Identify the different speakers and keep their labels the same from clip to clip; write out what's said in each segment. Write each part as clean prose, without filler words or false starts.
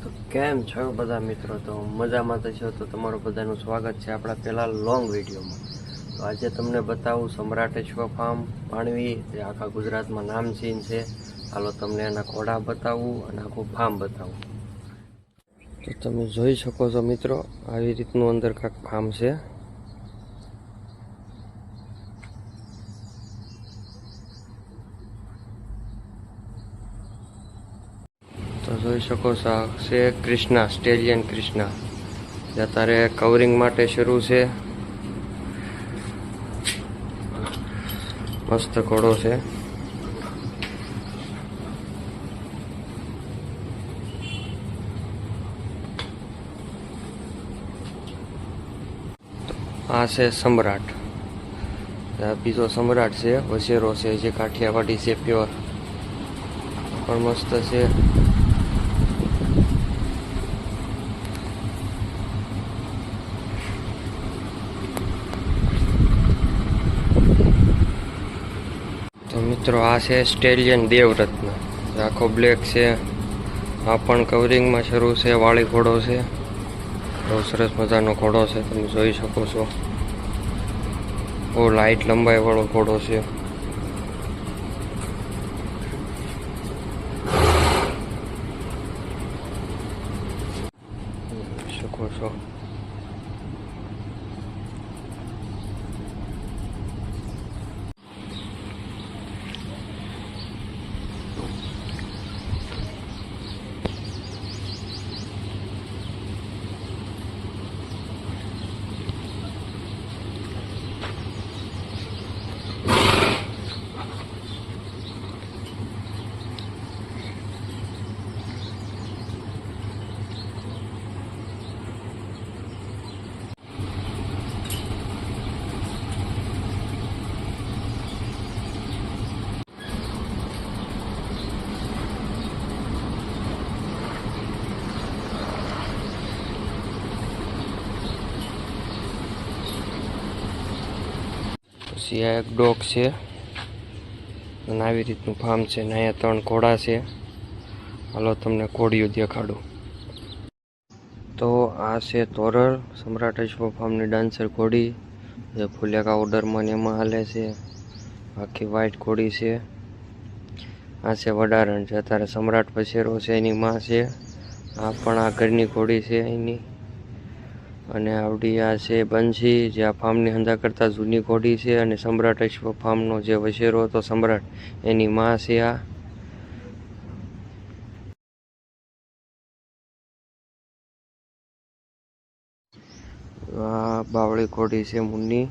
Speaker 1: તો કેમ છો બધા મિત્રો? તો મજામાં તો છો? તો તમારું બધાનું સ્વાગત છે આપણા પહેલા લોંગ વિડીયોમાં. તો આજે તમને બતાવું સમ્રાટેશ્વર ફાર્મ પાણવી, જે આખા ગુજરાતમાં નામચીન છે. હાલો તમને એના ઘોડા બતાવું અને આખું ફાર્મ બતાવું. તો તમે જોઈ શકો છો મિત્રો, આવી રીતનું અંદર કાંઈક ફાર્મ છે. તો જોઈ શકો છો આ છે કૃષ્ણા, સ્ટેલિયન કૃષ્ણા, જે અત્યારે કવરિંગ માટે શરૂ છે. મસ્ત ઘોડો છે. આ છે સમ્રાટ, બીજો સમ્રાટ છે, વસેરો છે, જે કાઠિયાવાડી છે પ્યોર, પણ મસ્ત છે. તો મિત્રો આ છે સ્ટેલિયન દેવરત્ન, આખો બ્લેક છે. આ પણ કવરિંગમાં શરૂ છે, વાળી ઘોડો છે. બહુ સરસ મજાનો ઘોડો છે, તમે જોઈ શકો છો. બહુ લાઇટ લંબાઈ વાળો ઘોડો છે. શકો છો. પછી આ એક ડોગ છે અને આવી રીતનું ફાર્મ છે ને અહીંયા 3 ઘોડા છે. હાલો તમને ઘોડીઓ દેખાડું. તો આ છે તોરલ, સમ્રાટેશ્વર ફાર્મની ડાન્સર ઘોડી, જે ફુલેકા ઓર્ડરમાં એમાં હાલે છે. આખી વ્હાઈટ ઘોડી છે. આ છે વડારણ, જે અત્યારે સમ્રાટ વસેરો છે એની માં છે. આ પણ આ ઘરની ઘોડી છે એની. અને આવડી આ છે બંસી, જે આ ફાર્મની હંધા કરતાં જૂની ઘોડી છે. અને સમ્રાટેશ્વર ફાર્મનો જે વસેરો હતો સમ્રાટ, એની માં છે આ. આ બાવળી ઘોડી છે મુન્ની,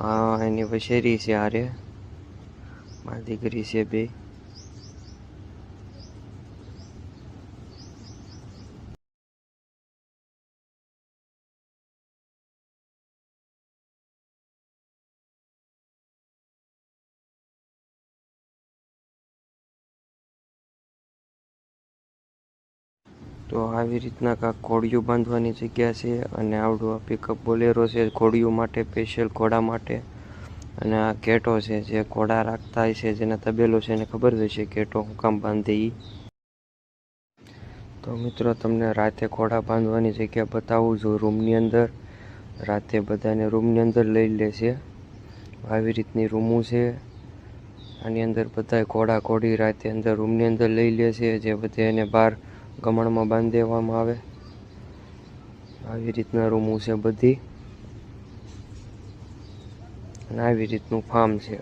Speaker 1: આ એની વસેરી છે. આરે મારી દીકરી છે બે. તો આવી રીતના કાંઈક ઘોડીઓ બાંધવાની જગ્યા છે. અને આવડું આ પિકઅપ બોલેરો છે ઘોડીઓ માટે, સ્પેશિયલ ઘોડા માટે. અને આ કેટો છે, જે ઘોડા રાખતા હોય છે, જેને તબેલો છે એને ખબર હોય છે કેટો હું કામ બાંધે ઈ. તો મિત્રો તમને રાતે ઘોડા બાંધવાની જગ્યા બતાવું છું રૂમની અંદર. રાતે બધાને રૂમની અંદર લઈ લે છે. આવી રીતની રૂમો છે. આની અંદર બધા ઘોડા ઘોડી રાતે અંદર રૂમની અંદર લઈ લે છે, જે બધે એને બહાર ગમણમાં બાંધી દેવામાં આવે. આવી રીતના રૂમો છે બધી, અને આવી રીતનું ફાર્મ છે.